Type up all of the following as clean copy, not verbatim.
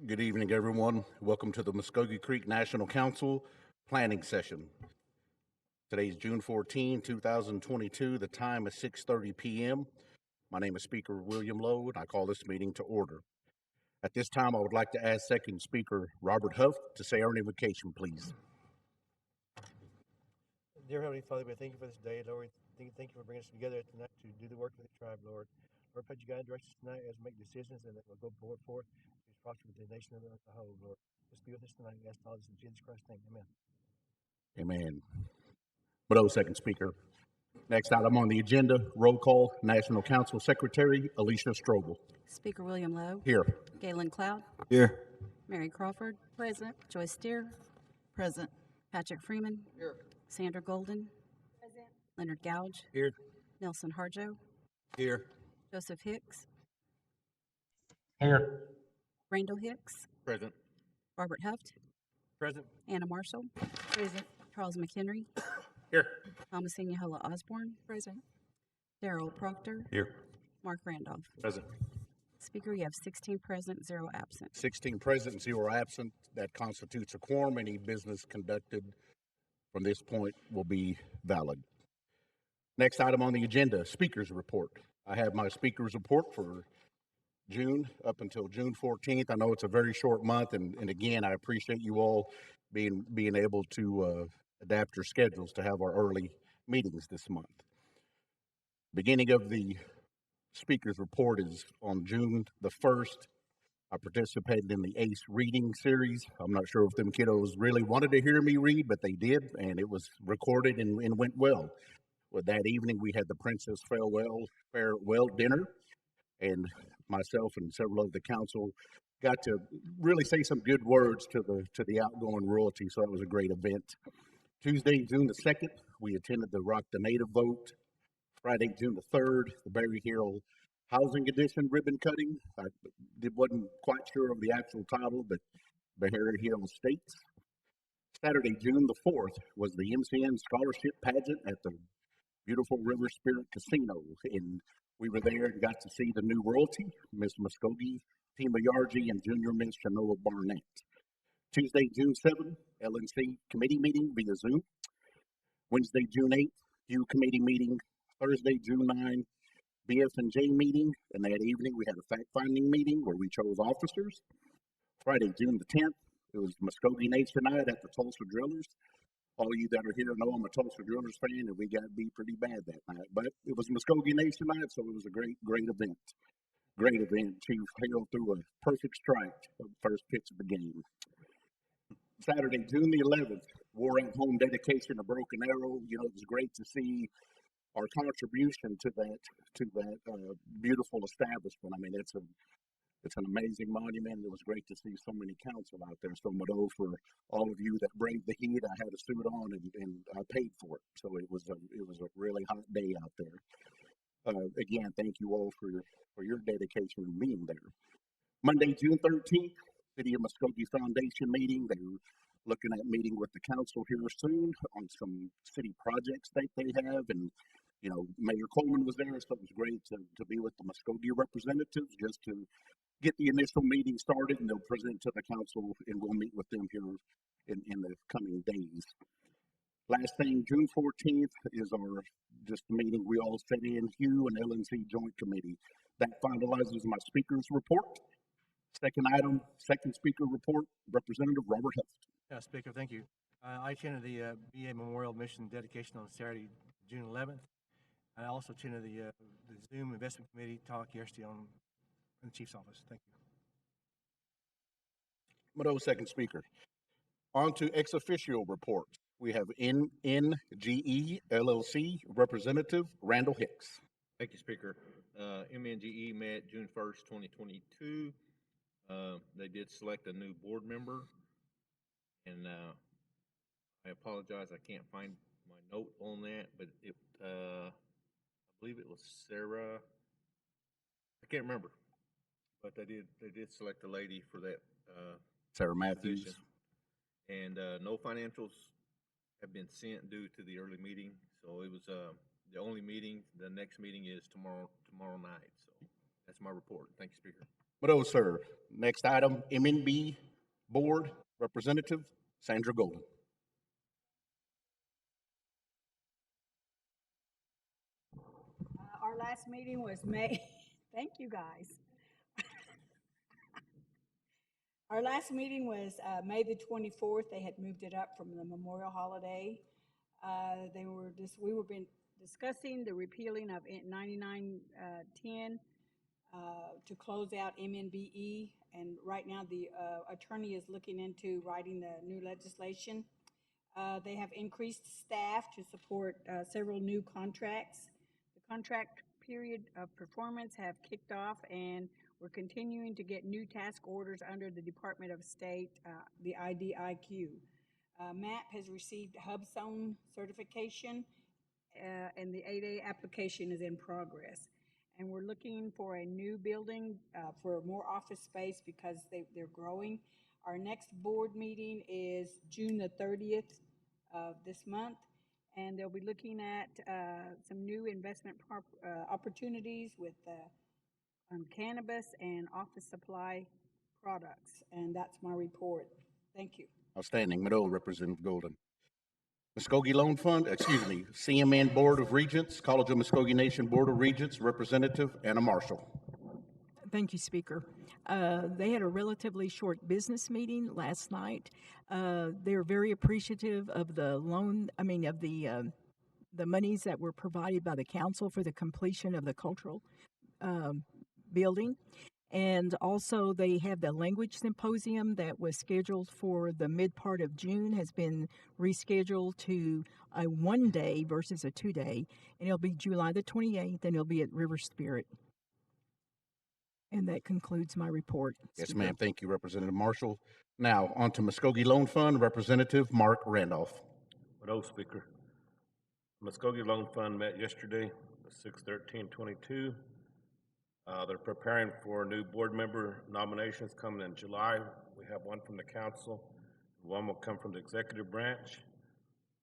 Good evening, everyone. Welcome to the Muskogee Creek National Council Planning Session. Today is June 14, 2022. The time is 6:30 p.m. My name is Speaker William Lowe, and I call this meeting to order. At this time, I would like to ask Second Speaker Robert Huff to say our invocation, please. Dear Heavenly Father, we thank you for this day, Lord. Thank you for bringing us together tonight to do the work of the tribe, Lord. Lord, pray you guide and direct us tonight as we make decisions and that we'll go forth to prosper with the nation as a whole, Lord. Just be with us tonight. We ask all this in Jesus Christ's name. Amen. Amen. But Second Speaker. Next item on the agenda, roll call, National Council Secretary Alicia Strobel. Speaker William Lowe. Here. Galen Cloud. Here. Mary Crawford. Present. Joyce Steer. Present. Patrick Freeman. Here. Sandra Golden. Present. Leonard Gouge. Here. Nelson Harjo. Here. Joseph Hicks. Here. Randall Hicks. Present. Robert Huft. Present. Anna Marshall. Present. Charles McHenry. Here. Thomas Yahola Osborne. Present. Daryl Proctor. Here. Mark Randolph. Present. Speaker, you have 16 present, 0 absent. 16 present, 0 absent. That constitutes a quorum. Any business conducted from this point will be valid. Next item on the agenda, speakers report. I have my speakers report for June up until June 14th. I know it's a very short month, and again, I appreciate you all being able to adapt your schedules to have our early meetings this month. Beginning of the speakers report is on June the 1st. I participated in the ACE reading series. I'm not sure if them kiddos really wanted to hear me read, but they did, and it was recorded and went well. Well, that evening, we had the Princess Farewell dinner, and myself and several of the council got to really say some good words to the outgoing royalty, so it was a great event. Tuesday, June the 2nd, we attended the Rock the Native vote. Friday, June the 3rd, the Berry Hill Housing Edition ribbon cutting. I wasn't quite sure of the actual title, but Berry Hill Estates. Saturday, June the 4th, was the MCN Scholarship Pageant at the beautiful River Spirit Casino, and we were there and got to see the new royalty, Miss Muskogee, Tima Yargi, and Junior Miss Shanoa Barnett. Tuesday, June 7th, LNC committee meeting via Zoom. Wednesday, June 8th, U committee meeting. Thursday, June 9th, BF&J meeting, and that evening we had a fact-finding meeting where we chose officers. Friday, June the 10th, it was Muskogee Nation Night at the Tulsa Drillers. All of you that are here know I'm a Tulsa Drillers fan, and we got beat pretty bad that night. But it was Muskogee Nation Night, so it was a great event. Great event. Chief Hale threw a perfect strike of the first pitch of the game. Saturday, June the 11th, War at Home dedication of Broken Arrow. You know, it was great to see our contribution to that beautiful establishment. I mean, it's an amazing monument. It was great to see so many council out there. So Mado, for all of you that braved the heat, I had a suit on and I paid for it. So it was a really hot day out there. Again, thank you all for your dedication and being there. Monday, June 13th, City of Muskogee Foundation meeting. They were looking at meeting with the council here soon on some city projects that they have, and you know, Mayor Coleman was there, so it was great to be with the Muskogee representatives just to get the initial meeting started, and they'll present to the council, and we'll meet with them here in the coming days. Last thing, June 14th is our just meeting we all sat in, Hugh and LNC Joint Committee. That finalizes my speaker's report. Second item, second speaker report, Representative Robert Huff. Speaker, thank you. I attended the VA Memorial Mission dedication on Saturday, June 11th. I also attended the Zoom Investment Committee talk yesterday in the Chief's office. Thank you. Mado, second speaker. On to ex officio reports. We have NNGE LLC Representative Randall Hicks. Thank you, Speaker. MNGE met June 1st, 2022. They did select a new board member, and I apologize, I can't find my note on that, but I believe it was Sarah. I can't remember, but they did select a lady for that. Sarah Matthews. Position. And no financials have been sent due to the early meeting, so it was the only meeting. The next meeting is tomorrow night. So That's my report. Thank you, Speaker. Widow, sir. Next item, MNB Board Representative Sandra Golden. Our last meeting was May, thank you guys. Our last meeting was May the 24th. They had moved it up from the Memorial holiday. We were been discussing the repealing of 9910 to close out MNBE, and right now the attorney is looking into writing the new legislation. They have increased staff to support several new contracts. The contract period of performance have kicked off, and we're continuing to get new task orders under the Department of State, the IDIQ. MAP has received HubZone certification, and the 8A application is in progress. And we're looking for a new building for more office space because they're growing. Our next board meeting is June the 30th of this month, and they'll be looking at some new investment opportunities with cannabis and office supply products. And that's my report. Thank you. Outstanding. Widow, Representative Golden. Muskogee Loan Fund, CMN Board of Regents, College of Muskogee Nation Board of Regents, Representative Anna Marshall. Thank you, Speaker. They had a relatively short business meeting last night. They're very appreciative of the the monies that were provided by the council for the completion of the cultural building. And also they have the language symposium that was scheduled for the mid part of June has been rescheduled to a 1 day versus a 2 day. And it'll be July the 28th, and it'll be at River Spirit. And that concludes my report. Yes, Speaker. ma'am. Thank you, Representative Marshall. Now, on to Muskogee Loan Fund, Representative Mark Randolph. Widow, Speaker. Muskogee Loan Fund met yesterday, 6/13/22. They're preparing for new board member nominations coming in July. We have one from the council, one will come from the executive branch.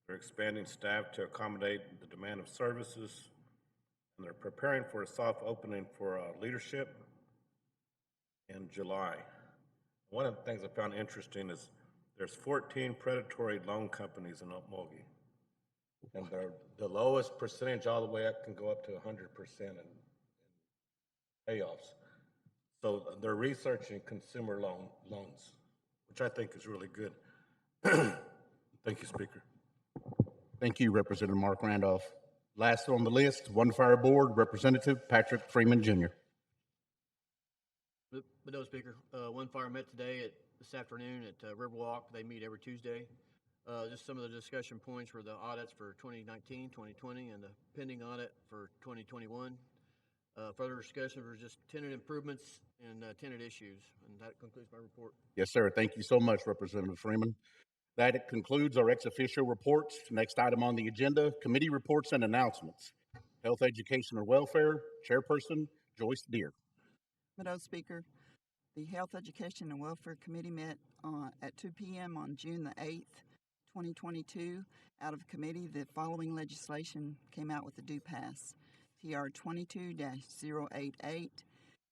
They're expanding staff to accommodate the demand of services, and they're preparing for a soft opening for leadership in July. One of the things I found interesting is there's 14 predatory loan companies in Okmulgee, and they're the lowest percentage all the way up can go up to 100% in payoffs. So they're researching consumer loans, which I think is really good. Thank you, Speaker. Thank you, Representative Mark Randolph. Last on the list, One Fire Board, Representative Patrick Freeman Jr. Widow, Speaker. One Fire met today this afternoon at Riverwalk. They meet every Tuesday. Just some of the discussion points were the audits for 2019, 2020, and the pending audit for 2021. Further discussion was just tenant improvements and tenant issues. And that concludes my report. Yes, sir. Thank you so much, Representative Freeman. That concludes our ex officio reports. Next item on the agenda, committee reports and announcements. Health, Education, and Welfare, Chairperson Joyce Deere. Widow, Speaker. The Health, Education, and Welfare Committee met at 2 p.m. on June the 8th, 2022. Out of committee, the following legislation came out with a due pass. TR 22-088,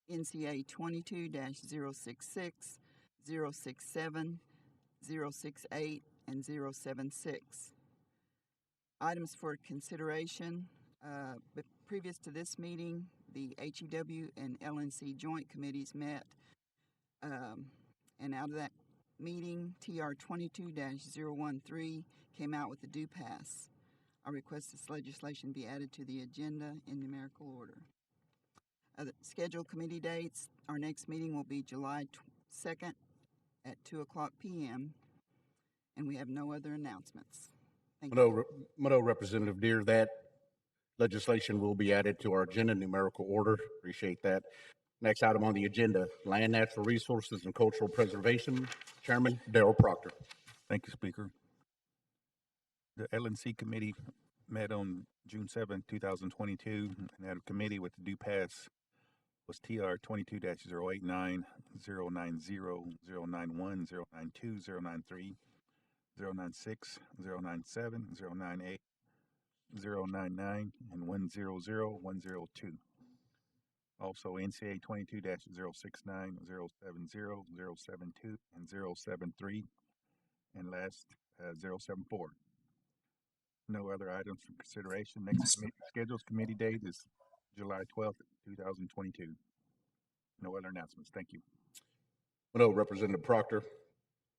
NCA 22-066, 067, 068, and 076. Items for consideration. But previous to this meeting, the HEW and LNC joint committees met, and out of that meeting, TR 22-013 came out with a due pass. I request this legislation be added to the agenda in numerical order. The scheduled committee dates, our next meeting will be July 2nd at 2 o'clock p.m., and we have no other announcements. Thank you. Widow, Representative Deere, that legislation will be added to our agenda in numerical order. Appreciate that. Next item on the agenda, Land, Natural Resources, and Cultural Preservation. Chairman Darrell Proctor. Thank you, Speaker. The LNC committee met on June 7, 2022, and had a committee with the due pass was TR 22-089, 090, 091, 092, 093, 096, 097, 098, 099, and 100, 102. Also NCA 22-069, 070, 072, and 073. And last, 074. No other items for consideration. Next scheduled committee date is July 12th, 2022. No other announcements. Thank you. No, Representative Proctor.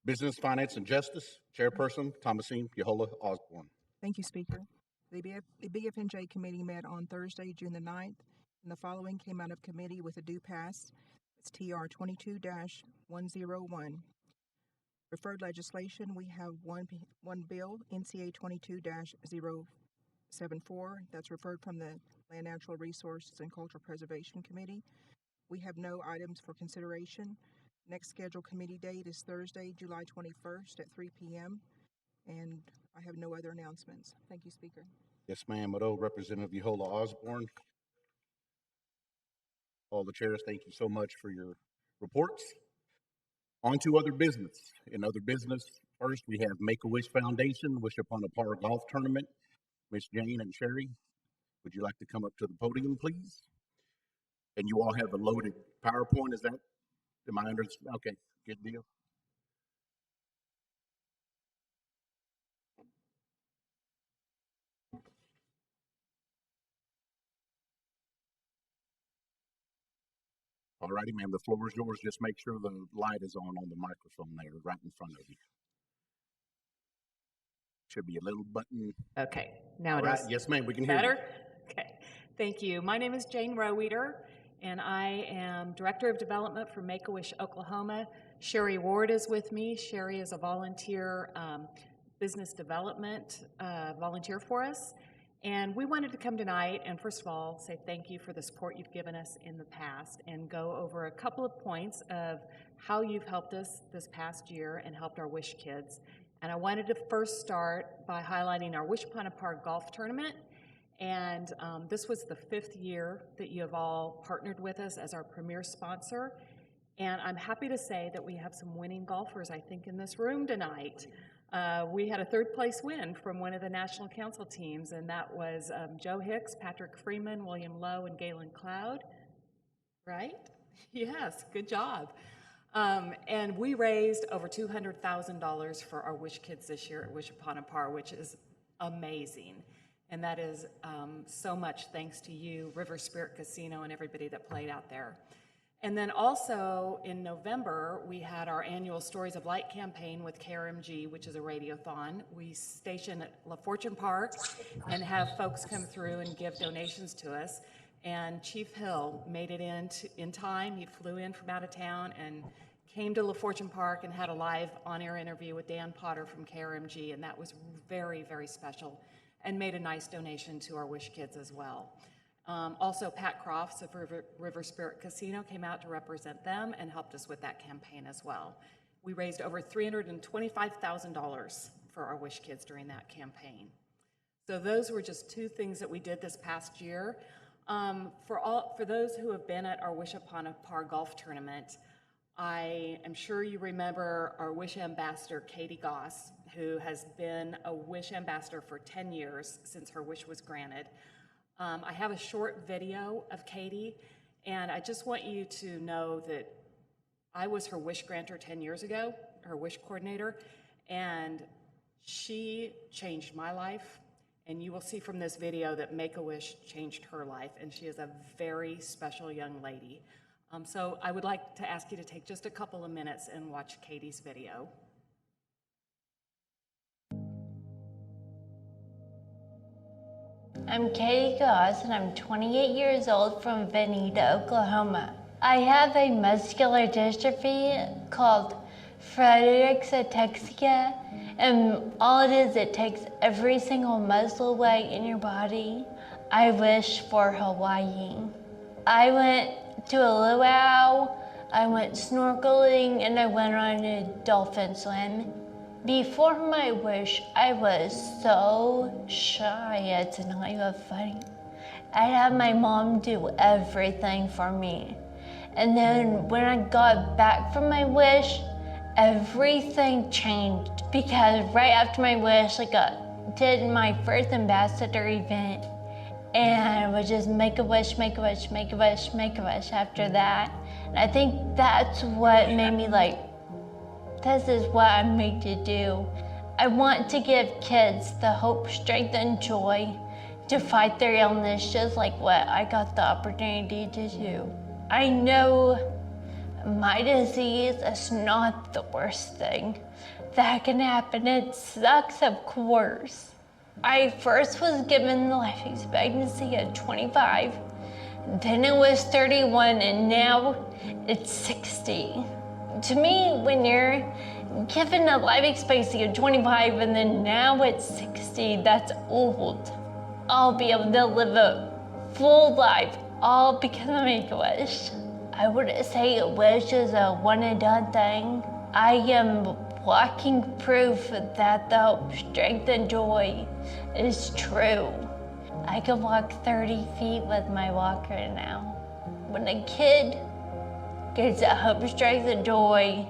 Business, Finance, and Justice, Chairperson Thomasine Yahola Osborne. Thank you, Speaker. The BFNJ committee met on Thursday, June the 9th, and the following came out of committee with a due pass. It's TR 22-101. Referred legislation, we have one bill, NCA 22-074, that's referred from the Land, Natural Resources, and Cultural Preservation Committee. We have no items for consideration. Next scheduled committee date is Thursday, July 21st at 3 p.m., and I have no other announcements. Thank you, Speaker. Yes, ma'am. Representative Yahola Osborne. All the chairs, thank you so much for your reports. On to other business. In other business, first we have Make-A-Wish Foundation, Wish Upon a Par Golf Tournament. Miss Jane and Sherry, would you like to come up to the podium, please? And you all have a loaded PowerPoint, is that? Am I under? Okay, good deal. All righty, ma'am, the floor is yours. Just make sure the light is on the microphone there, right in front of you. Should be a little button. Okay, now All it right. is. Yes, ma'am, we can hear you. Better? Okay, thank you. My name is Jane Roweeder, and I am Director of Development for Make-A-Wish Oklahoma. Sherry Ward is with me. Sherry is a volunteer business development volunteer for us. And we wanted to come tonight and first of all say thank you for the support you've given us in the past and go over a couple of points of how you've helped us this past year and helped our Wish kids. And I wanted to first start by highlighting our Wish Upon a Par golf tournament. And this was the 5th year that you have all partnered with us as our premier sponsor. And I'm happy to say that we have some winning golfers, I think, in this room tonight. We had a 3rd place win from one of the National Council teams, and that was Joe Hicks, Patrick Freeman, William Lowe, and Galen Cloud. Right? Yes, good job. And we raised over $200,000 for our Wish kids this year at Wish Upon a Par, which is amazing. And that is so much thanks to you, River Spirit Casino, and everybody that played out there. And then also in November, we had our annual Stories of Light campaign with KRMG, which is a radiothon. We station at La Fortune Park and have folks come through and give donations to us. And Chief Hill made it in time. He flew in from out of town and came to La Fortune Park and had a live on-air interview with Dan Potter from KRMG, and that was very, very special and made a nice donation to our Wish kids as well. Also, Pat Crofts of River Spirit Casino came out to represent them and helped us with that campaign as well. We raised over $325,000 for our Wish kids during that campaign. So those were just 2 things that we did this past year. For those who have been at our Wish Upon a Par golf tournament, I am sure you remember our Wish ambassador, Katie Goss, who has been a Wish ambassador for 10 years since her wish was granted. I have a short video of Katie, and I just want you to know that I was her wish granter 10 years ago, her wish coordinator, and she changed my life. And you will see from this video that Make-A-Wish changed her life, and she is a very special young lady. So I would like to ask you to take just a couple of minutes and watch Katie's video. I'm Katie Goss, and I'm 28 years old from Veneta, Oklahoma. I have a muscular dystrophy called Friedreich's ataxia, and all it is, it takes every single muscle away in your body. I wish for Hawaii. I went to a luau, I went snorkeling, and I went on a dolphin swim. Before my wish, I was so shy, it's not even funny. I'd have my mom do everything for me. And then when I got back from my wish, everything changed, because right after my wish, I did my first ambassador event, and would just make a wish, make a wish, make a wish, make a wish after that. And I think that's what made me like, this is what I'm made to do. I want to give kids the hope, strength, and joy to fight their illness just like what I got the opportunity to do. I know my disease is not the worst thing that can happen. It sucks, of course. I first was given the life expectancy at 25, then it was 31, and now it's 60. To me, when you're given a life expectancy of 25 and then now it's 60, that's old. I'll be able to live a full life, all because of Make-A-Wish. I wouldn't say a wish is a one and done thing. I am walking proof that the hope, strength, and joy is true. I can walk 30 feet with my walker now. When a kid gets a hope, strength, and joy,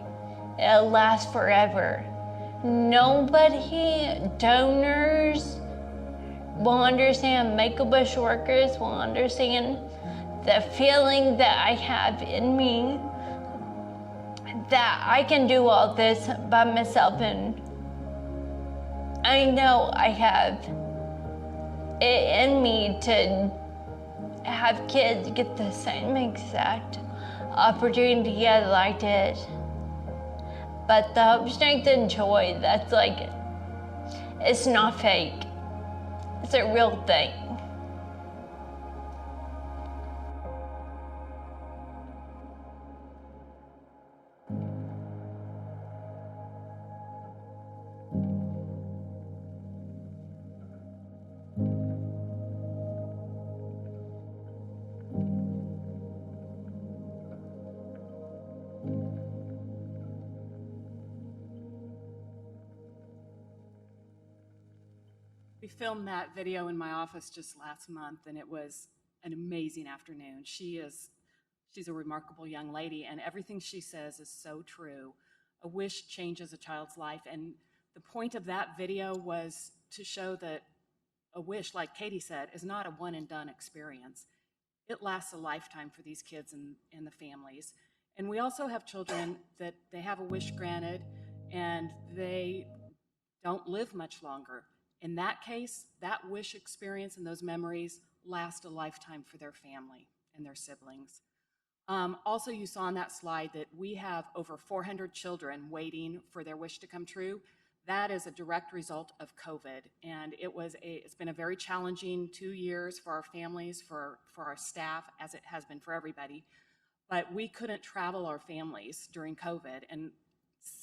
it'll last forever. Nobody, donors, will understand, Make-A-Wish workers will understand the feeling that I have in me, that I can do all this by myself, and I know I have it in me to have kids get the same exact opportunity as I did. But the hope, strength, and joy, that's like, it's not fake. It's a real thing. We filmed that video in my office just last month, and it was an amazing afternoon. She's a remarkable young lady, and everything she says is so true. A wish changes a child's life, and the point of that video was to show that a wish, like Katie said, is not a one and done experience. It lasts a lifetime for these kids and the families. And we also have children that they have a wish granted and they don't live much longer. In that case, that wish experience and those memories last a lifetime for their family and their siblings. Also, you saw on that slide that we have over 400 children waiting for their wish to come true. That is a direct result of COVID, and it's been a very challenging 2 years for our families, for our staff, as it has been for everybody. But we couldn't travel our families during COVID, and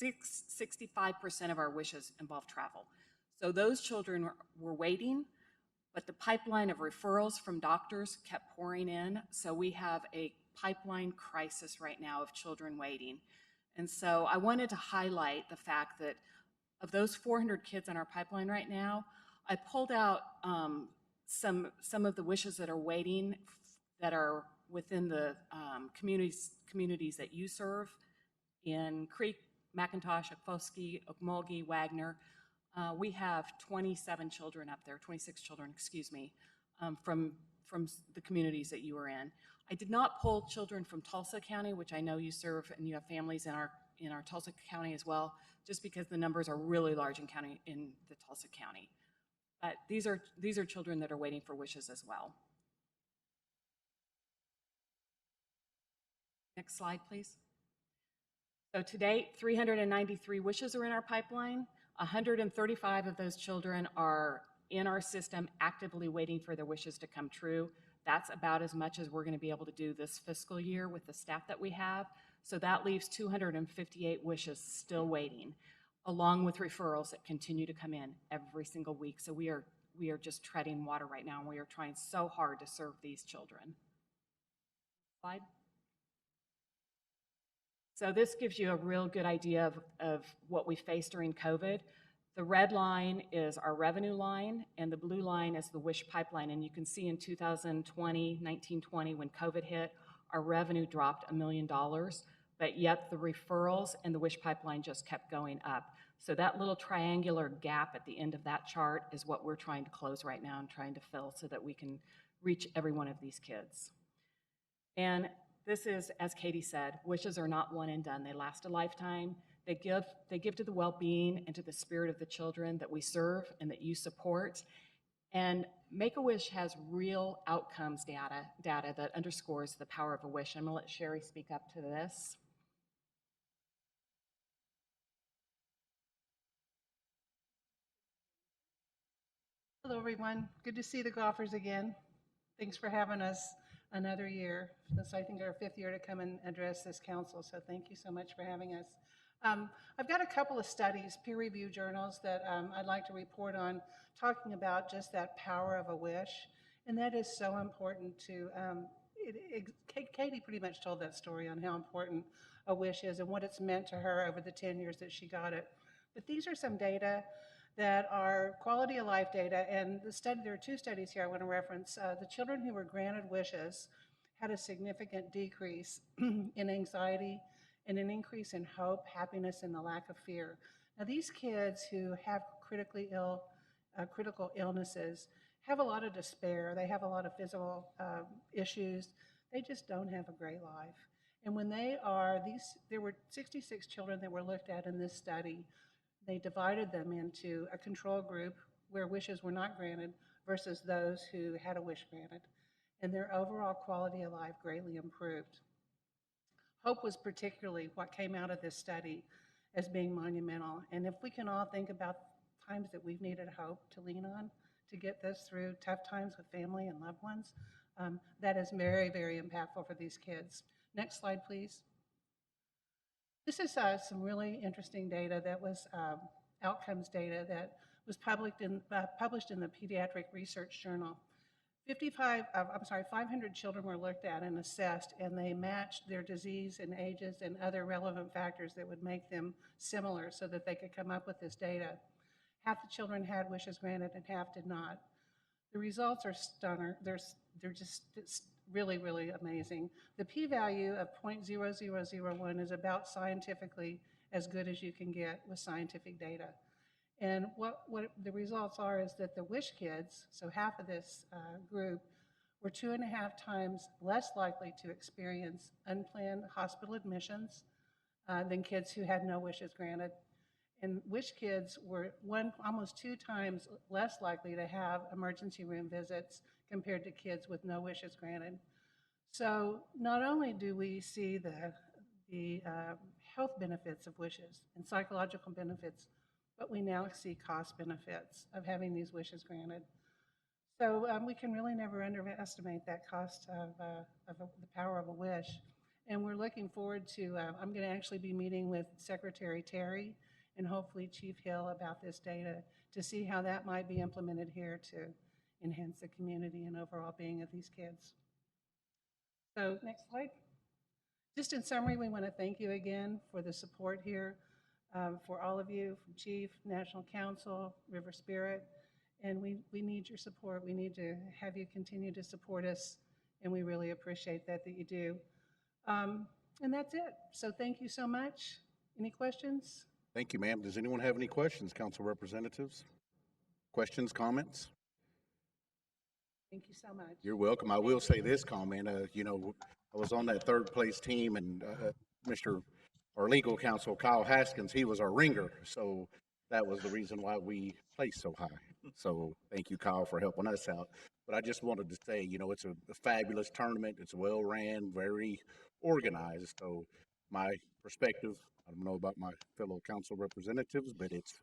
65% of our wishes involve travel. So those children were waiting, but the pipeline of referrals from doctors kept pouring in. So we have a pipeline crisis right now of children waiting. And so I wanted to highlight the fact that of those 400 kids in our pipeline right now, I pulled out some of the wishes that are waiting that are within the communities that you serve in Creek, McIntosh, Okfuskee, Okmulgee, Wagner. We have 27 children up there, 26 children, excuse me, from the communities that you are in. I did not pull children from Tulsa County, which I know you serve and you have families in our Tulsa County as well, just because the numbers are really large in the Tulsa County. But these are children that are waiting for wishes as well. Next slide, please. So to date, 393 wishes are in our pipeline. 135 of those children are in our system actively waiting for their wishes to come true. That's about as much as we're going to be able to do this fiscal year with the staff that we have. So that leaves 258 wishes still waiting, along with referrals that continue to come in every single week. So we are just treading water right now, and we are trying so hard to serve these children. Slide. So this gives you a real good idea of what we faced during COVID. The red line is our revenue line, and the blue line is the wish pipeline. And you can see in 2020, 1920, when COVID hit, our revenue dropped $1 million, but yet the referrals and the wish pipeline just kept going up. So that little triangular gap at the end of that chart is what we're trying to close right now and trying to fill so that we can reach every one of these kids. And this is, as Katie said, wishes are not one and done. They last a lifetime. They give to the well-being and to the spirit of the children that we serve and that you support. And Make-A-Wish has real outcomes data that underscores the power of a wish. I'm gonna let Sherry speak up to this. Hello, everyone. Good to see the golfers again. Thanks for having us another year. This, I think, our 5th year to come and address this council, so thank you so much for having us. I've got a couple of studies, peer-reviewed journals, that I'd like to report on, talking about just that power of a wish, and that is so important to, Katie pretty much told that story on how important a wish is and what it's meant to her over the 10 years that she got it. But these are some data that are quality of life data, and there are 2 studies here I want to reference. The children who were granted wishes had a significant decrease in anxiety and an increase in hope, happiness, and the lack of fear. Now, these kids who have critical illnesses have a lot of despair. They have a lot of physical issues. They just don't have a great life. And when there were 66 children that were looked at in this study. They divided them into a control group where wishes were not granted versus those who had a wish granted. And their overall quality of life greatly improved. Hope was particularly what came out of this study as being monumental. And if we can all think about times that we've needed hope to lean on to get this through tough times with family and loved ones, that is very, very impactful for these kids. Next slide, please. This is some really interesting data that was outcomes data that was published in the Pediatric Research Journal. 500 children were looked at and assessed, and they matched their disease and ages and other relevant factors that would make them similar so that they could come up with this data. Half the children had wishes granted and half did not. The results are stunning. They're just really, really amazing. The p-value of 0.0001 is about scientifically as good as you can get with scientific data. And what the results are is that the wish kids, so half of this group, were 2.5 times less likely to experience unplanned hospital admissions than kids who had no wishes granted. And wish kids were almost 2 times less likely to have emergency room visits compared to kids with no wishes granted. So not only do we see the health benefits of wishes and psychological benefits, but we now see cost benefits of having these wishes granted. So we can really never underestimate that cost of the power of a wish. And we're looking forward to, I'm going to actually be meeting with Secretary Terry and hopefully Chief Hill about this data to see how that might be implemented here to enhance the community and overall being of these kids. So next slide. Just in summary, we want to thank you again for the support here, for all of you, from Chief, National Council, River Spirit, and we need your support. We need to have you continue to support us, and we really appreciate that you do. And that's it. So thank you so much. Any questions? Thank you, ma'am. Does anyone have any questions, council representatives? Questions, comments? Thank you so much. You're welcome. I will say this comment, you know, I was on that 3rd place team, and our legal counsel, Kyle Haskins, he was our ringer. So that was the reason why we placed so high. So thank you, Kyle, for helping us out. But I just wanted to say, you know, it's a fabulous tournament. It's well ran, very organized. So my perspective, I don't know about my fellow council representatives, but it's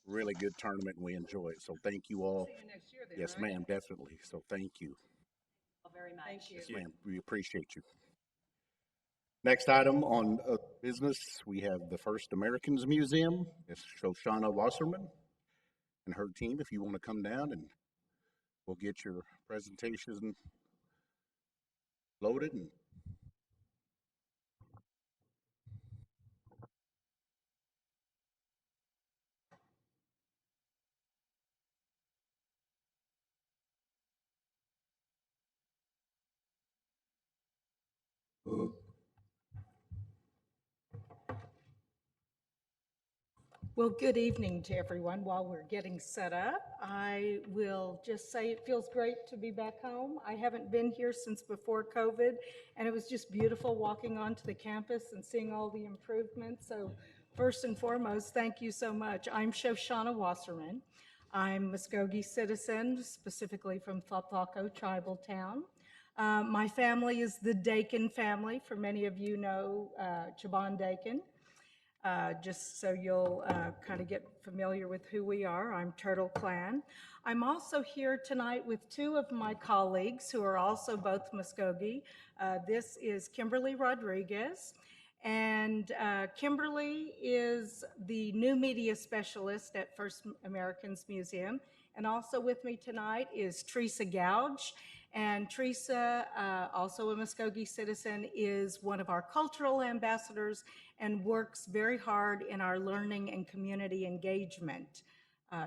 a really good tournament and we enjoy it. So thank you all. See you next year then, Yes, right? ma'am, definitely. So thank you. Very much. Thank you. Yes, ma'am. We appreciate you. Next item on business, we have the First Americans Museum. It's Shoshana Wasserman and her team. If you want to come down and we'll get your presentation loaded. And Well, good evening to everyone. While we're getting set up, I will just say it feels great to be back home. I haven't been here since before COVID, and it was just beautiful walking onto the campus and seeing all the improvements. So first and foremost, thank you so much. I'm Shoshana Wasserman. I'm a Muskogee citizen, specifically from Thopthalco Tribal Town. My family is the Dakin family. For many of you know Chabon Dakin. Just so you'll kind of get familiar with who we are. I'm Turtle Clan. I'm also here tonight with two of my colleagues who are also both Muskogee. This is Kimberly Rodriguez, and Kimberly is the new media specialist at First Americans Museum. And also with me tonight is Teresa Gouge. And Teresa, also a Muskogee citizen, is one of our cultural ambassadors and works very hard in our learning and community engagement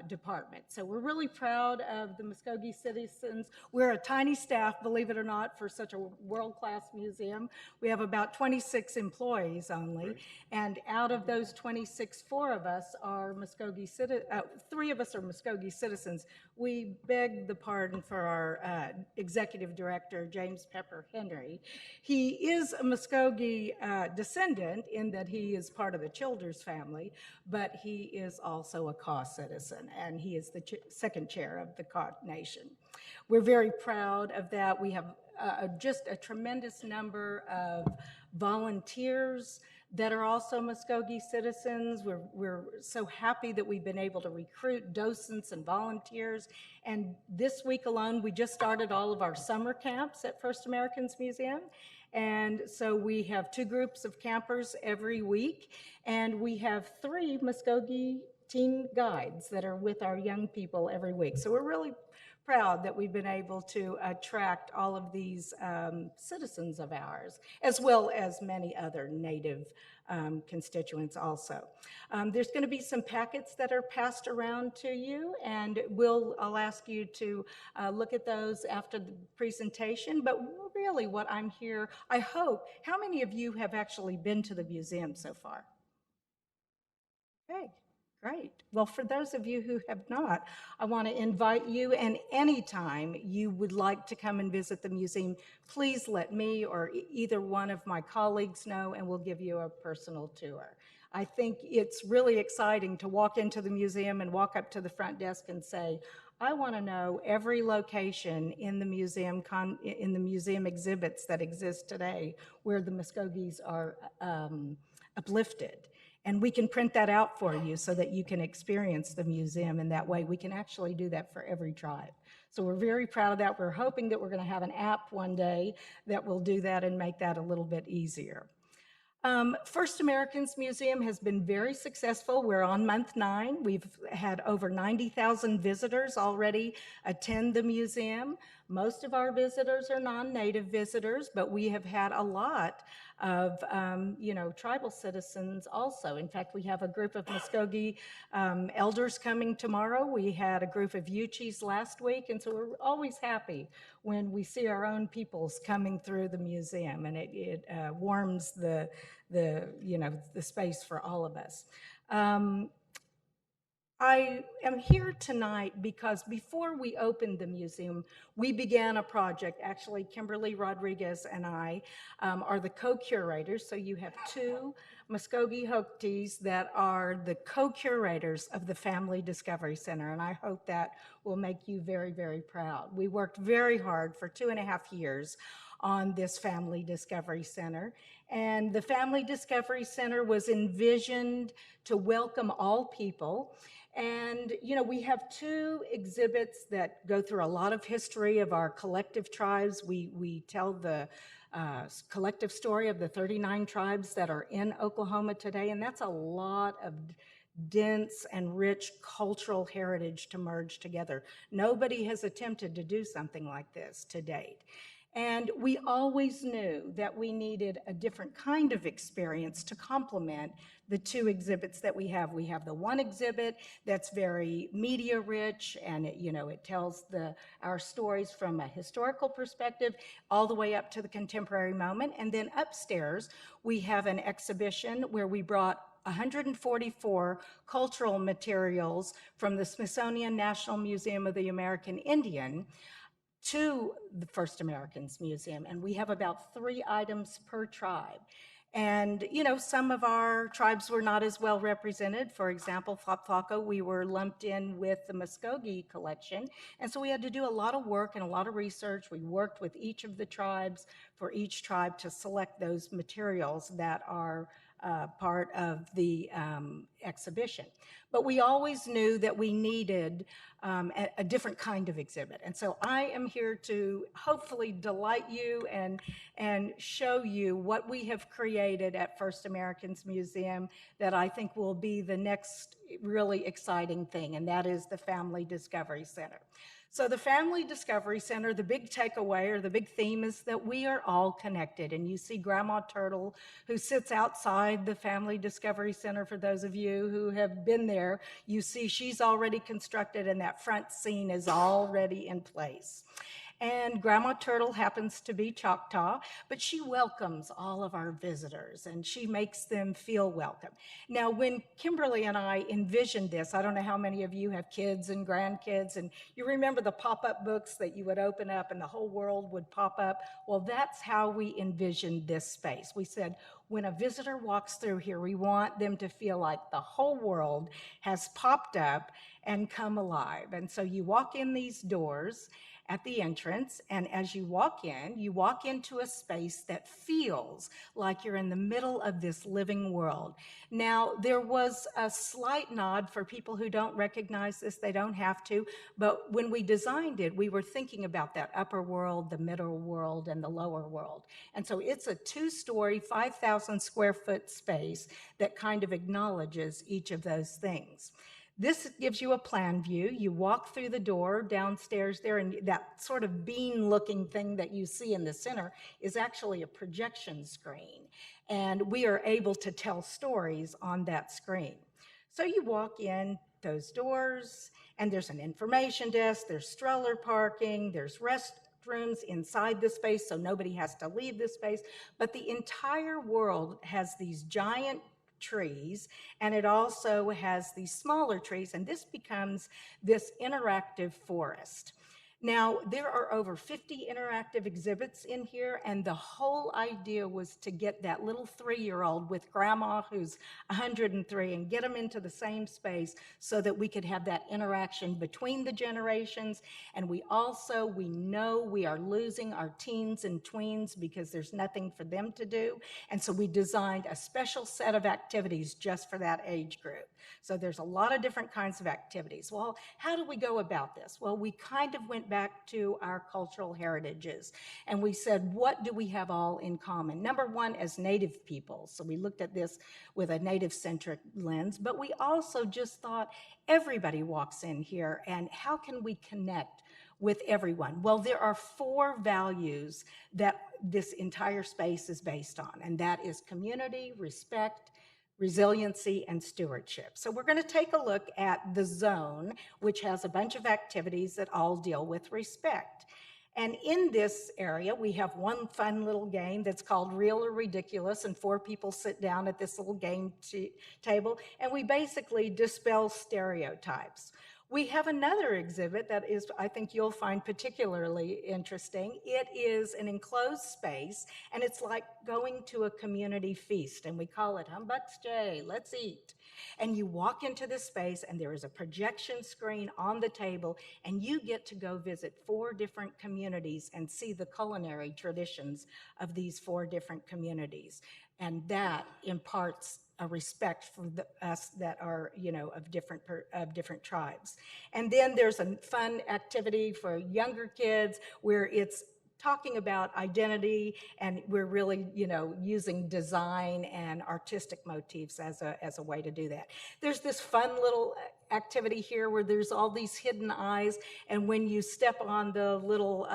department. So we're really proud of the Muskogee citizens. We're a tiny staff, believe it or not, for such a world-class museum. We have about 26 employees only, and out of those 26, 4 of us are Muskogee citizens. 3 of us are Muskogee citizens. We beg the pardon for our executive director, James Pepper Henry. He is a Muskogee descendant in that he is part of the Childers family, but he is also a Kaw citizen, and he is the second chair of the Kaw Nation. We're very proud of that. We have just a tremendous number of volunteers that are also Muskogee citizens. We're so happy that we've been able to recruit docents and volunteers. And this week alone, we just started all of our summer camps at First Americans Museum. And so we have 2 groups of campers every week, and we have 3 Muskogee teen guides that are with our young people every week. So we're really proud that we've been able to attract all of these citizens of ours, as well as many other Native constituents also. There's going to be some packets that are passed around to you, and I'll ask you to look at those after the presentation. But really what I'm here, I hope, how many of you have actually been to the museum so far? Okay. Great. Well, for those of you who have not, I want to invite you, and anytime you would like to come and visit the museum, please let me or either one of my colleagues know, and we'll give you a personal tour. I think it's really exciting to walk into the museum and walk up to the front desk and say, I want to know every location in the museum exhibits that exist today where the Muskogees are uplifted. And we can print that out for you so that you can experience the museum in that way. We can actually do that for every tribe. So we're very proud of that. We're hoping that we're going to have an app one day that will do that and make that a little bit easier. First Americans Museum has been very successful. We're on month 9. We've had over 90,000 visitors already attend the museum. Most of our visitors are non-native visitors, but we have had a lot of, tribal citizens also. In fact, we have a group of Muskogee elders coming tomorrow. We had a group of Uchis last week, and so we're always happy when we see our own peoples coming through the museum, and it warms the space for all of us. I am here tonight because before we opened the museum, we began a project. Actually, Kimberly Rodriguez and I are the co-curators. So you have 2 Muskogee Hokies that are the co-curators of the Family Discovery Center, and I hope that will make you very, very proud. We worked very hard for 2.5 years on this Family Discovery Center. And the Family Discovery Center was envisioned to welcome all people. And, we have 2 exhibits that go through a lot of history of our collective tribes. We tell the collective story of the 39 tribes that are in Oklahoma today, and that's a lot of dense and rich cultural heritage to merge together. Nobody has attempted to do something like this to date. And we always knew that we needed a different kind of experience to complement the two exhibits that we have. We have the one exhibit that's very media rich, and it tells our stories from a historical perspective all the way up to the contemporary moment. And then upstairs, we have an exhibition where we brought 144 cultural materials from the Smithsonian National Museum of the American Indian to the First Americans Museum, and we have about 3 items per tribe. And, some of our tribes were not as well represented. For example, Flopflocka, we were lumped in with the Muskogee collection. And so we had to do a lot of work and a lot of research. We worked with each of the tribes for each tribe to select those materials that are part of the exhibition. But we always knew that we needed a different kind of exhibit. And so I am here to hopefully delight you and show you what we have created at First Americans Museum that I think will be the next really exciting thing, and that is the Family Discovery Center. So the Family Discovery Center, the big takeaway or the big theme is that we are all connected. And you see Grandma Turtle, who sits outside the Family Discovery Center. For those of you who have been there, you see she's already constructed and that front scene is already in place. And Grandma Turtle happens to be Choctaw, but she welcomes all of our visitors and she makes them feel welcome. Now, when Kimberly and I envisioned this, I don't know how many of you have kids and grandkids, and you remember the pop-up books that you would open up and the whole world would pop up? Well, that's how we envisioned this space. We said, when a visitor walks through here, we want them to feel like the whole world has popped up and come alive. And so you walk in these doors at the entrance, and as you walk into a space that feels like you're in the middle of this living world. Now, there was a slight nod for people who don't recognize this, they don't have to, but when we designed it, we were thinking about that upper world, the middle world, and the lower world. And so it's a 2-story, 5,000 square foot space that kind of acknowledges each of those things. This gives you a plan view. You walk through the door downstairs there, and that sort of bean-looking thing that you see in the center is actually a projection screen. And we are able to tell stories on that screen. So you walk in those doors, and there's an information desk, there's stroller parking, there's restrooms inside the space, so nobody has to leave the space. But the entire world has these giant trees, and it also has these smaller trees, and this becomes this interactive forest. Now, there are over 50 interactive exhibits in here, and the whole idea was to get that little 3-year-old with grandma who's 103 and get them into the same space so that we could have that interaction between the generations. And we know we are losing our teens and tweens because there's nothing for them to do. And so we designed a special set of activities just for that age group. So there's a lot of different kinds of activities. Well, how do we go about this? Well, we kind of went back to our cultural heritages, and we said, what do we have all in common? Number one, as Native people. So we looked at this with a Native-centric lens, but we also just thought everybody walks in here, and how can we connect with everyone? Well, there are 4 values that this entire space is based on, and that is community, respect, resiliency, and stewardship. So we're going to take a look at the zone, which has a bunch of activities that all deal with respect. And in this area, we have one fun little game that's called Real or Ridiculous, and 4 people sit down at this little game table, and we basically dispel stereotypes. We have another exhibit that is, I think you'll find particularly interesting. It is an enclosed space, and it's like going to a community feast, and we call it Humbut's Let's Eat. And you walk into this space, and there is a projection screen on the table, and you get to go visit 4 different communities and see the culinary traditions of these 4 different communities. And that imparts a respect for us that are, of different tribes. And then there's a fun activity for younger kids where it's talking about identity, and we're really, using design and artistic motifs as a way to do that. There's this fun little activity here where there's all these hidden eyes, and when you step on the little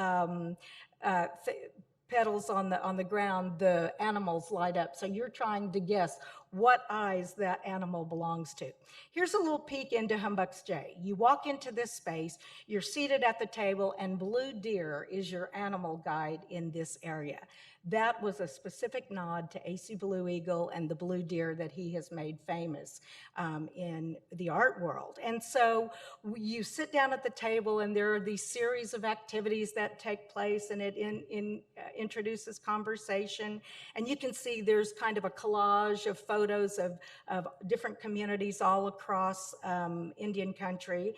petals on the ground, the animals light up. So you're trying to guess what eyes that animal belongs to. Here's a little peek into Humbuck's J. You walk into this space, you're seated at the table, and Blue Deer is your animal guide in this area. That was a specific nod to A.C. Blue Eagle and the blue deer that he has made famous in the art world. And so you sit down at the table, and there are these series of activities that take place, and it introduces conversation. And you can see there's kind of a collage of photos of different communities all across Indian country.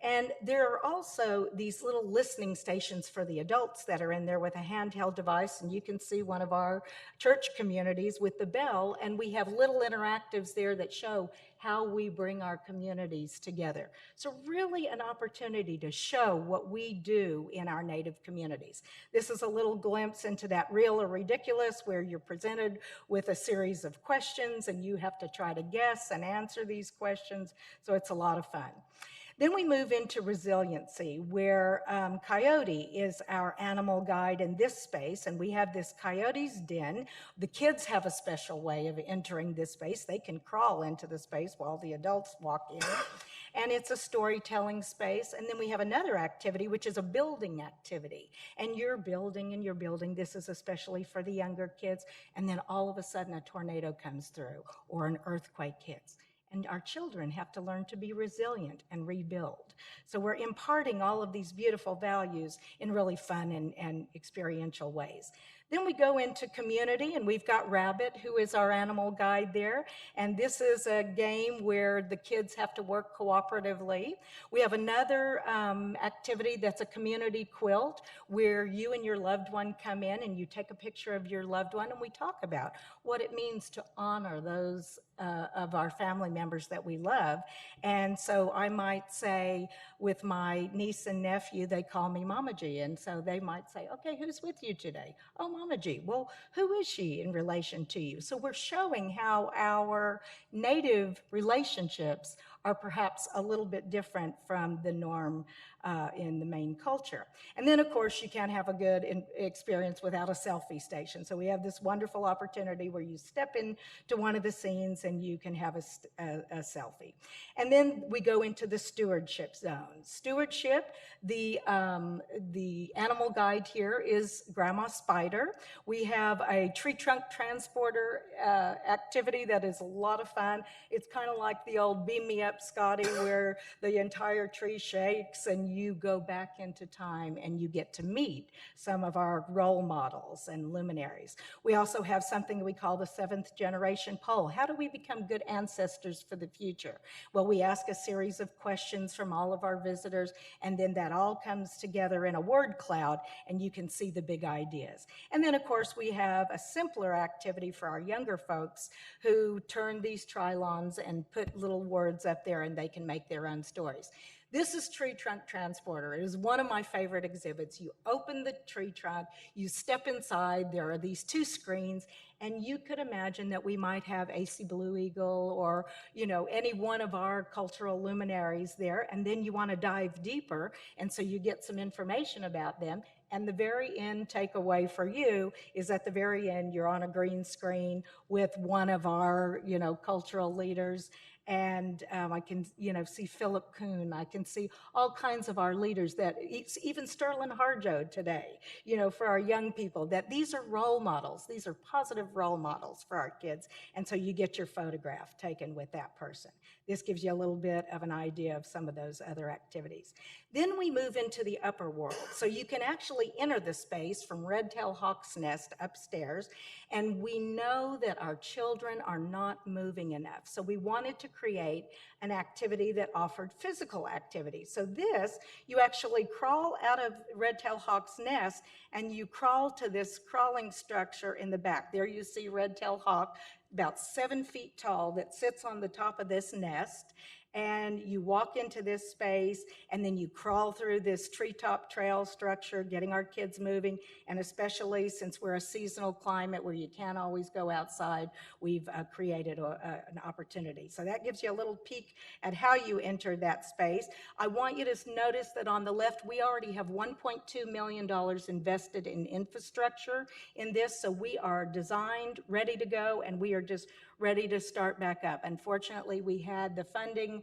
And there are also these little listening stations for the adults that are in there with a handheld device, and you can see one of our church communities with the bell, and we have little interactives there that show how we bring our communities together. So really an opportunity to show what we do in our Native communities. This is a little glimpse into that real or ridiculous, where you're presented with a series of questions and you have to try to guess and answer these questions. So it's a lot of fun. Then we move into resiliency, where Coyote is our animal guide in this space, and we have this Coyote's Den. The kids have a special way of entering this space. They can crawl into the space while the adults walk in. And it's a storytelling space. And then we have another activity, which is a building activity. And you're building and you're building. This is especially for the younger kids. And then all of a sudden a tornado comes through or an earthquake hits. And our children have to learn to be resilient and rebuild. So we're imparting all of these beautiful values in really fun and experiential ways. Then we go into community, and we've got Rabbit, who is our animal guide there. And this is a game where the kids have to work cooperatively. We have another activity that's a community quilt, where you and your loved one come in and you take a picture of your loved one, and we talk about what it means to honor those of our family members that we love. And so I might say, with my niece and nephew, they call me Mama G. And so they might say, okay, who's with you today? Oh, Mama G. Well, who is she in relation to you? So we're showing how our Native relationships are perhaps a little bit different from the norm in the main culture. And then, of course, you can't have a good experience without a selfie station. So we have this wonderful opportunity where you step into one of the scenes and you can have a selfie. And then we go into the stewardship zone. Stewardship, the animal guide here is Grandma Spider. We have a tree trunk transporter activity that is a lot of fun. It's kind of like the old Beam Me Up, Scotty, where the entire tree shakes and you go back into time and you get to meet some of our role models and luminaries. We also have something we call the 7th generation poll. How do we become good ancestors for the future? Well, we ask a series of questions from all of our visitors, and then that all comes together in a word cloud, and you can see the big ideas. And then, of course, we have a simpler activity for our younger folks who turn these trilons and put little words up there, and they can make their own stories. This is Tree Trunk Transporter. It is one of my favorite exhibits. You open the tree trunk, you step inside, there are these 2 screens, and you could imagine that we might have A.C. Blue Eagle or, any one of our cultural luminaries there, and then you want to dive deeper, and so you get some information about them. And the very end takeaway for you is at the very end, you're on a green screen with one of our, cultural leaders. And I can, see Philip Kuhn. I can see all kinds of our leaders, that even Sterling Harjo today, for our young people, that these are role models. These are positive role models for our kids. And so you get your photograph taken with that person. This gives you a little bit of an idea of some of those other activities. Then we move into the upper world. So you can actually enter the space from Red-tailed Hawk's Nest upstairs. And we know that our children are not moving enough. So we wanted to create an activity that offered physical activity. So this, you actually crawl out of Red-tailed Hawk's Nest and you crawl to this crawling structure in the back. There you see Red-tailed Hawk, about 7 feet tall, that sits on the top of this nest. and you walk into this space, and then you crawl through this treetop trail structure, getting our kids moving, and especially since we're a seasonal climate where you can't always go outside, we've created an opportunity. So that gives you a little peek at how you enter that space. I want you to notice that on the left, we already have $1.2 million invested in infrastructure in this, so we are designed, ready to go, and we are just ready to start back up. Unfortunately, we had the funding,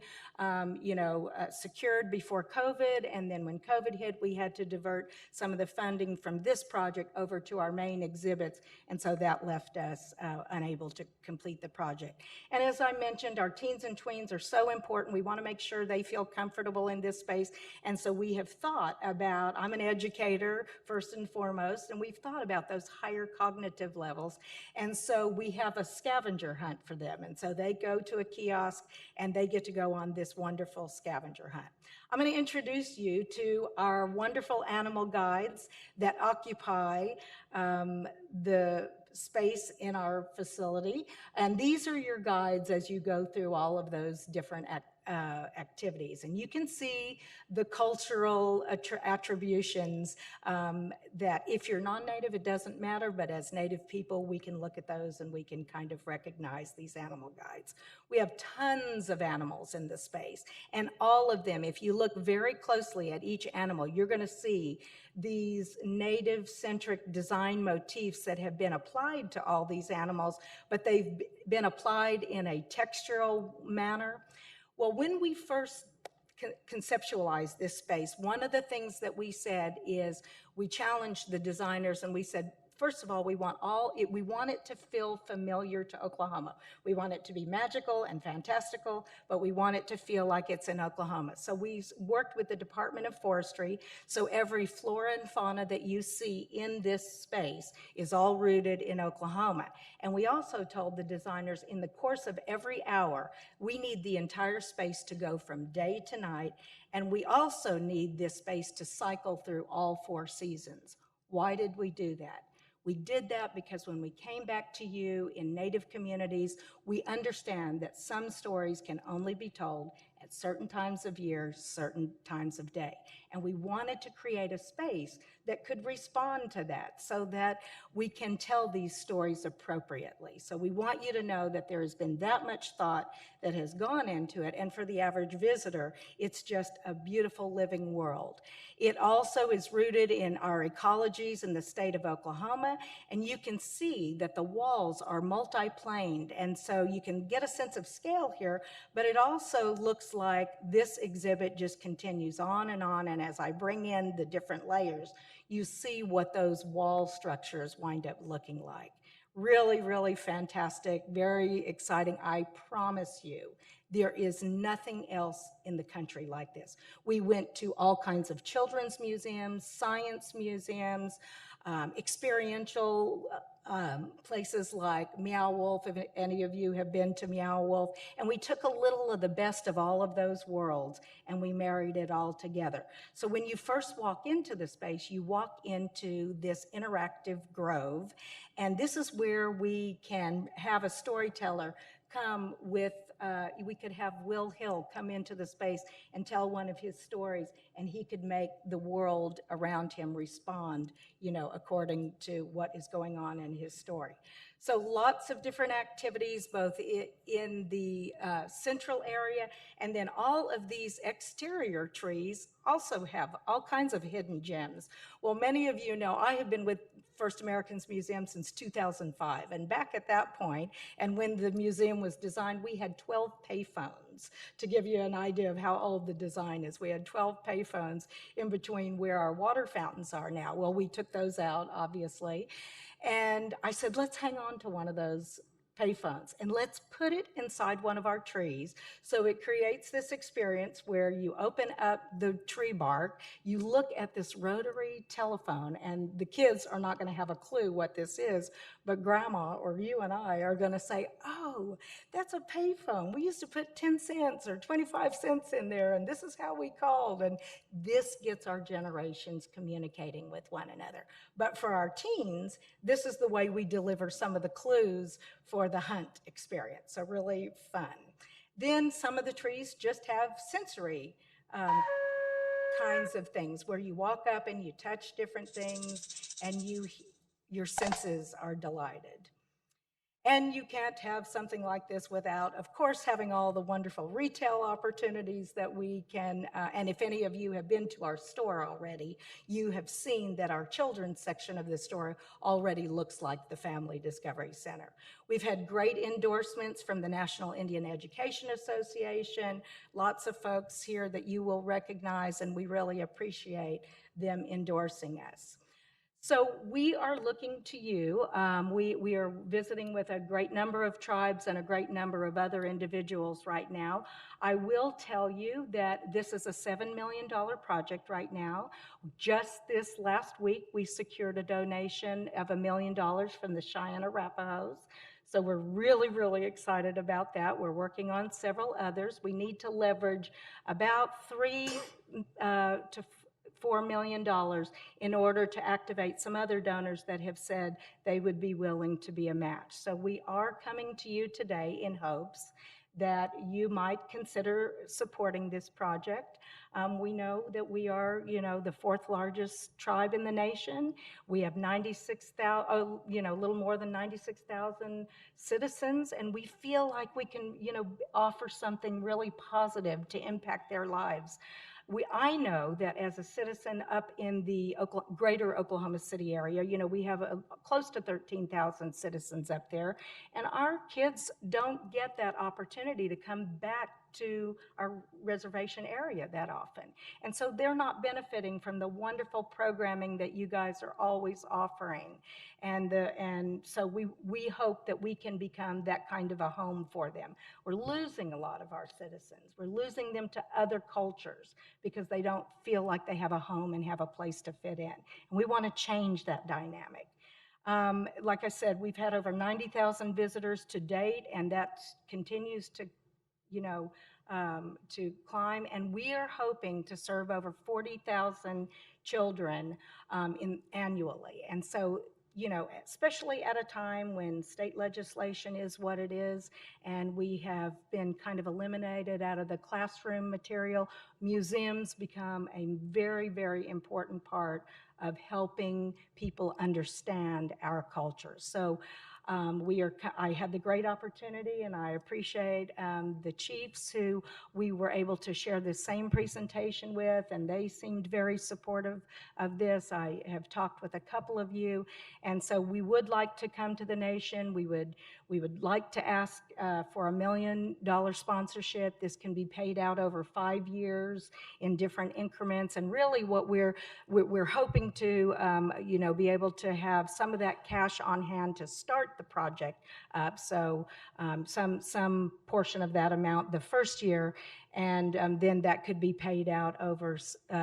secured before COVID, and then when COVID hit, we had to divert some of the funding from this project over to our main exhibits, and so that left us unable to complete the project. And as I mentioned, our teens and tweens are so important. We want to make sure they feel comfortable in this space, and so we have thought about, I'm an educator first and foremost, and we've thought about those higher cognitive levels, and so we have a scavenger hunt for them. And so they go to a kiosk and they get to go on this wonderful scavenger hunt. I'm going to introduce you to our wonderful animal guides that occupy the space in our facility. And these are your guides as you go through all of those different activities. And you can see the cultural attributions that if you're non-native, it doesn't matter, but as Native people, we can look at those and we can kind of recognize these animal guides. We have tons of animals in the space, and all of them, if you look very closely at each animal, you're going to see these Native-centric design motifs that have been applied to all these animals, but they've been applied in a textural manner. Well, when we first conceptualized this space, one of the things that we said is we challenged the designers and we said, first of all, we want it to feel familiar to Oklahoma. We want it to be magical and fantastical, but we want it to feel like it's in Oklahoma. So we worked with the Department of Forestry, so every flora and fauna that you see in this space is all rooted in Oklahoma. And we also told the designers in the course of every hour, we need the entire space to go from day to night, and we also need this space to cycle through all 4 seasons. Why did we do that? We did that because when we came back to you in Native communities, we understand that some stories can only be told at certain times of year, certain times of day. And we wanted to create a space that could respond to that so that we can tell these stories appropriately. So we want you to know that there has been that much thought that has gone into it, and for the average visitor, it's just a beautiful living world. It also is rooted in our ecologies in the state of Oklahoma, and you can see that the walls are multi-planed, and so you can get a sense of scale here, but it also looks like this exhibit just continues on, and as I bring in the different layers, you see what those wall structures wind up looking like. Really, really fantastic, very exciting. I promise you, there is nothing else in the country like this. We went to all kinds of children's museums, science museums, experiential places like Meow Wolf, if any of you have been to Meow Wolf, and we took a little of the best of all of those worlds and we married it all together. So when you first walk into the space, you walk into this interactive grove, and this is where we can have a storyteller come with, we could have Will Hill come into the space and tell one of his stories, and he could make the world around him respond, according to what is going on in his story. So lots of different activities, both in the central area, and then all of these exterior trees also have all kinds of hidden gems. Well, many of you know I have been with First Americans Museum since 2005, and back at that point, and when the museum was designed, we had 12 payphones. To give you an idea of how old the design is, we had 12 payphones in between where our water fountains are now. Well, we took those out, obviously, and I said, let's hang on to one of those payphones and let's put it inside one of our trees. So it creates this experience where you open up the tree bark, you look at this rotary telephone, and the kids are not going to have a clue what this is, but grandma or you and I are going to say, oh, that's a payphone. We used to put 10 cents or 25 cents in there, and this is how we called. And this gets our generations communicating with one another. But for our teens, this is the way we deliver some of the clues for the hunt experience. So really fun. Then some of the trees just have sensory um, kinds of things where you walk up and you touch different things and your senses are delighted. And you can't have something like this without, of course, having all the wonderful retail opportunities that we can, and if any of you have been to our store already, you have seen that our children's section of the store already looks like the Family Discovery Center. We've had great endorsements from the National Indian Education Association, lots of folks here that you will recognize, and we really appreciate them endorsing us. So we are looking to you. We are visiting with a great number of tribes and a great number of other individuals right now. I will tell you that this is a $7 million project right now. Just this last week, we secured a donation of $1 million from the Cheyenne Arapahoes. So we're really, really excited about that. We're working on several others. We need to leverage about $3 to $4 million in order to activate some other donors that have said they would be willing to be a match. So we are coming to you today in hopes that you might consider supporting this project. We know that we are, the fourth largest tribe in the nation. We have 96,000, a little more than 96,000 citizens, and we feel like we can, offer something really positive to impact their lives. I know that as a citizen up in the greater Oklahoma City area, we have close to 13,000 citizens up there, and our kids don't get that opportunity to come back to our reservation area that often. And so they're not benefiting from the wonderful programming that you guys are always offering. And so we hope that we can become that kind of a home for them. We're losing a lot of our citizens. We're losing them to other cultures because they don't feel like they have a home and have a place to fit in. And we want to change that dynamic. Like I said, we've had over 90,000 visitors to date, and that continues to to climb, and we are hoping to serve over 40,000 children annually. And so, especially at a time when state legislation is what it is, and we have been kind of eliminated out of the classroom material, museums become a very, very important part of helping people understand our culture. So I had the great opportunity, and I appreciate the chiefs who we were able to share the same presentation with, and they seemed very supportive of this. I have talked with a couple of you, and so we would like to come to the nation. We would like to ask for $1 million sponsorship. This can be paid out over 5 years in different increments, and really what we're hoping to be able to have some of that cash on hand to start the project up. So some portion of that amount the first year, and then that could be paid out over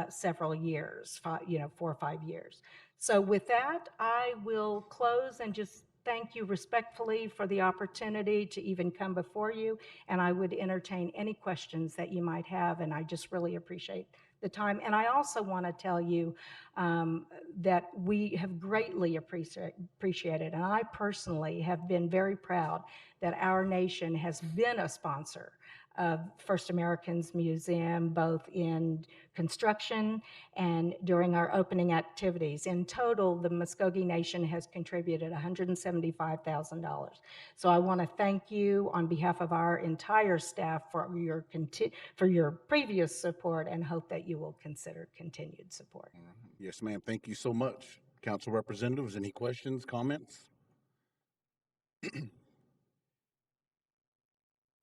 several years, 4 or 5 years. So with that, I will close and just thank you respectfully for the opportunity to even come before you, and I would entertain any questions that you might have, and I just really appreciate the time. And I also want to tell you that we have greatly appreciated, and I personally have been very proud that our nation has been a sponsor of First Americans Museum, both in construction and during our opening activities. In total, the Muskogee Nation has contributed $175,000. So I want to thank you on behalf of our entire staff for your previous support, and hope that you will consider continued support. Yes, ma'am. Thank you so much. Council representatives, any questions, comments?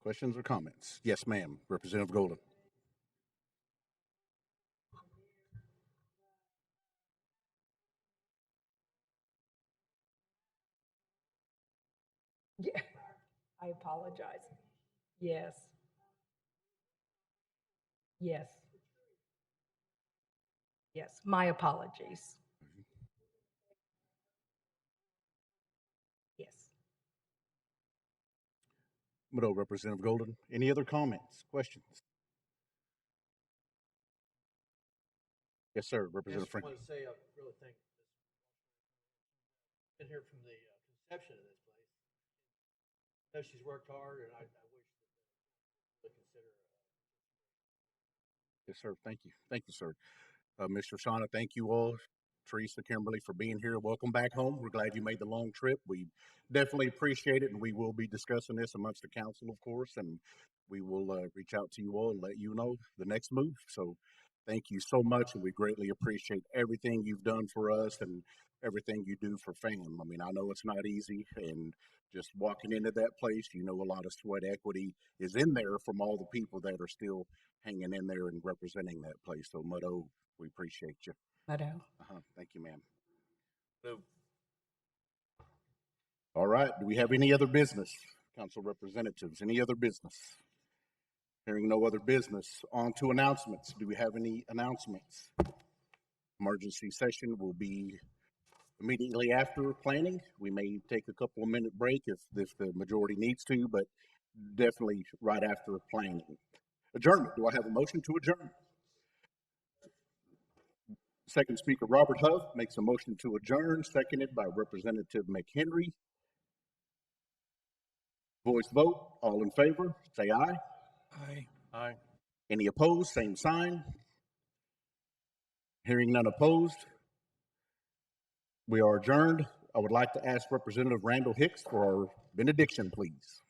Questions or comments? Yes, ma'am. Representative Golden. Yeah, I apologize. Yes. Yes. Yes, my apologies. Yes. Middle Representative Golden. Any other comments, questions? Yes, sir. Representative I just Franklin. want to say I really thank been here from the conception of this place. I know she's worked hard, and I wish Yes, sir. Thank you. Thank you, sir. Mr. Shauna, thank you all. Teresa, Kimberly, for being here. Welcome back home. We're glad you made the long trip. We definitely appreciate it, and we will be discussing this amongst the council, of course, and we will reach out to you all and let you know the next move. So thank you so much, and we greatly appreciate everything you've done for us and everything you do for FAM. I mean, I know it's not easy, and just walking into that place, you know, a lot of sweat equity is in there from all the people that are still hanging in there and representing that place. So, Muddo, we appreciate you. Muddo. Thank you, ma'am. All right. Do we have any other business, council representatives? Any other business? Hearing no other business, on to announcements. Do we have any announcements? Emergency session will be immediately after planning. We may take a couple of minute break if the majority needs to, but definitely right after planning. Adjournment. Do I have a motion to adjourn? Second speaker, Robert Huff, makes a motion to adjourn, seconded by Representative McHenry. Voice vote. All in favor, say aye. Aye. Aye. Any opposed, same sign. Hearing none opposed, we are adjourned. I would like to ask Representative Randall Hicks for our benediction, please.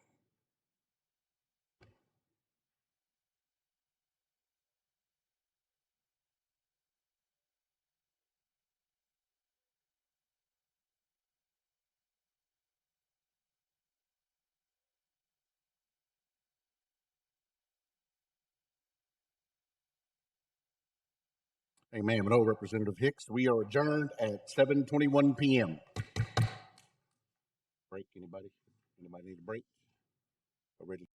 Amen. No, Representative Hicks. We are adjourned at 7:21 p.m. Break, anybody? Anybody need a break? Ready?